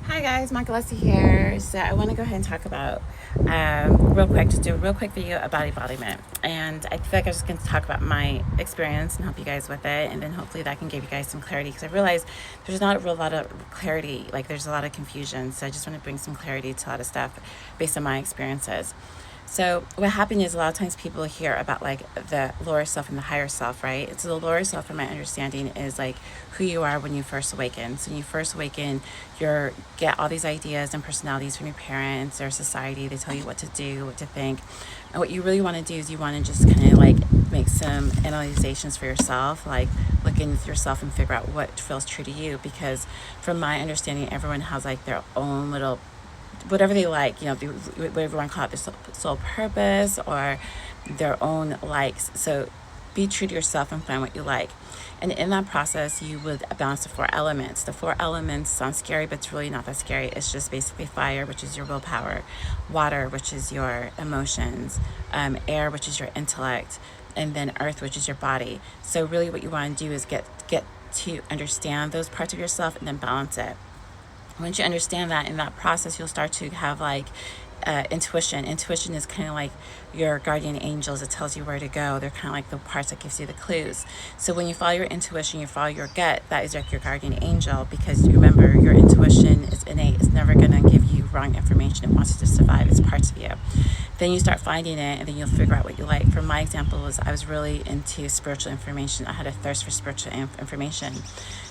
Hi guys, Michaelessa here. So I want to go ahead and talk about real quick, just do a real quick video about embodiment. And I feel like I'm just going to talk about my experience and help you guys with it, and then hopefully that can give you guys some clarity, because I realize there's not a real lot of clarity, like there's a lot of confusion. So I just want to bring some clarity to a lot of stuff based on my experiences. So what happened is a lot of times people hear about like the lower self and the higher self, right? So the lower self, from my understanding, is like who you are when you first awaken. So when you first awaken, you get all these ideas and personalities from your parents or society. They tell you what to do, what to think. And what you really want to do is you want to just kind of like make some analyzations for yourself, like look into yourself and figure out what feels true to you. Because from my understanding, everyone has like their own little whatever they like, whatever you want to call it, their soul purpose or their own likes. So be true to yourself and find what you like. And in that process, you would balance the four elements. The four elements sound scary, but it's really not that scary. It's just basically fire, which is your willpower, water, which is your emotions, air, which is your intellect, and then earth, which is your body. So really what you want to do is get to understand those parts of yourself and then balance it. Once you understand that, in that process, you'll start to have like intuition. Intuition is kind of like your guardian angels. It tells you where to go. They're kind of like the parts that gives you the clues. So when you follow your intuition, you follow your gut, that is like your guardian angel, because you remember your intuition is innate. It's never going to give you wrong information. It wants you to survive. It's parts of you. Then you start finding it, and then you'll figure out what you like. For my example, was I was really into spiritual information. I had a thirst for spiritual information.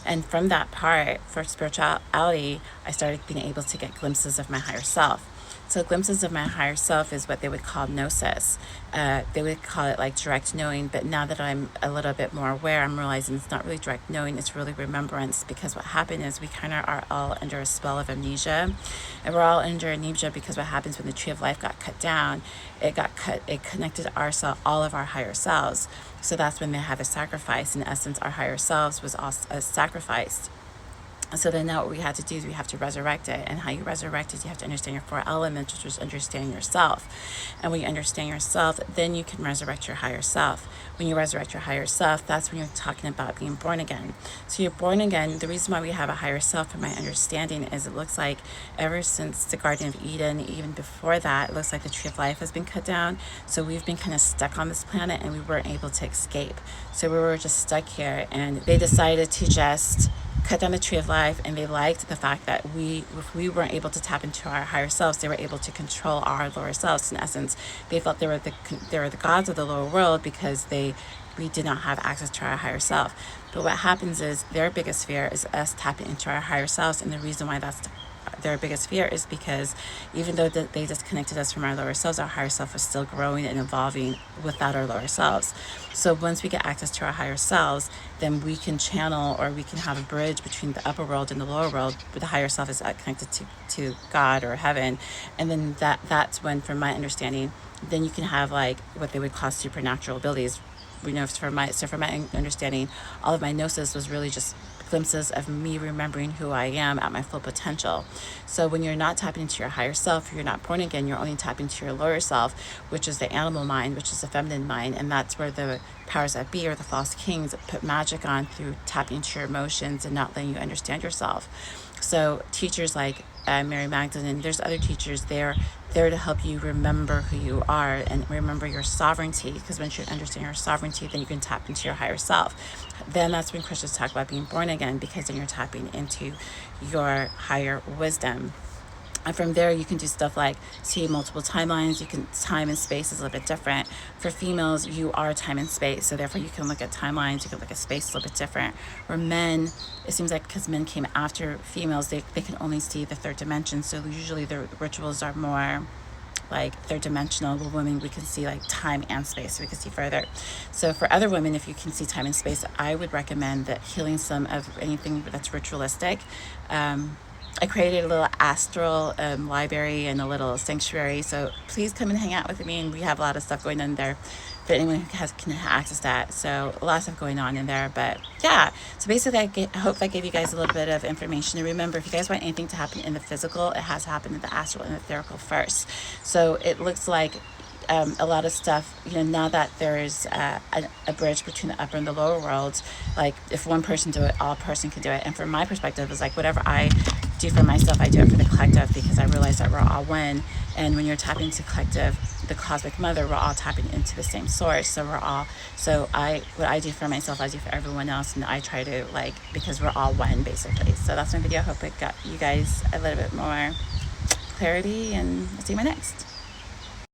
And from that part, for spirituality, I started being able to get glimpses of my higher self. So glimpses of my higher self is what they would call gnosis. They would call it like direct knowing, but now that I'm a little bit more aware, I'm realizing it's not really direct knowing, it's really remembrance. Because what happened is we kind of are all under a spell of amnesia. And we're all under amnesia because what happens when the tree of life got cut down, it connected all of our higher selves. So that's when they have a sacrifice. In essence, our higher selves was also sacrificed. So then now what we have to do is we have to resurrect it. And how you resurrect it, you have to understand your four elements, which is understand yourself. And when you understand yourself, then you can resurrect your higher self. When you resurrect your higher self, that's when you're talking about being born again. So you're born again. The reason why we have a higher self, from my understanding, is it looks like ever since the Garden of Eden, even before that, it looks like the tree of life has been cut down. So we've been kind of stuck on this planet and we weren't able to escape. So we were just stuck here, and they decided to just cut down the tree of life. And they liked the fact that if we weren't able to tap into our higher selves, they were able to control our lower selves. In essence, they felt they were the gods of the lower world, because we did not have access to our higher self. But what happens is their biggest fear is us tapping into our higher selves. And the reason why that's their biggest fear is because even though they disconnected us from our lower selves, our higher self was still growing and evolving without our lower selves. So once we get access to our higher selves, then we can channel, or we can have a bridge between the upper world and the lower world. But the higher self is connected to God or heaven. And then that's when, from my understanding, then you can have like what they would call supernatural abilities. From my understanding, all of my gnosis was really just glimpses of me remembering who I am at my full potential. So when you're not tapping into your higher self, you're not born again, you're only tapping into your lower self, which is the animal mind, which is the feminine mind. And that's where the powers that be, or the false kings, put magic on through tapping into your emotions and not letting you understand yourself. So teachers like Mary Magdalene, there's other teachers there to help you remember who you are and remember your sovereignty. Because once you understand your sovereignty, then you can tap into your higher self. Then that's when Christians talk about being born again, because then you're tapping into your higher wisdom. And from there, you can do stuff like see multiple timelines. You can, time and space is a little bit different. For females, you are time and space. So therefore, you can look at timelines. You can look at space a little bit different. Where men, it seems like because men came after females, they can only see the third dimension. So usually the rituals are more like third dimensional. With women, we can see like time and space, so we can see further. So for other women, if you can see time and space, I would recommend that healing some of anything that's ritualistic. I created a little astral library and a little sanctuary. So please come and hang out with me. And we have a lot of stuff going on there for anyone who can access that. So a lot of stuff going on in there. But yeah, so basically I hope that gave you guys a little bit of information. And remember, if you guys want anything to happen in the physical, it has to happen in the astral and the etherical first. So it looks like a lot of stuff, now that there's a bridge between the upper and the lower worlds, like if one person do it, all person can do it. And from my perspective, it's like whatever I do for myself, I do it for the collective, because I realize that we're all one. And when you're tapping into collective, the cosmic mother, we're all tapping into the same source. So we're all, so what I do for myself, I do for everyone else. And I try to, like, because we're all one, basically. So that's my video. I hope it got you guys a little bit more clarity, and I'll see you in my next.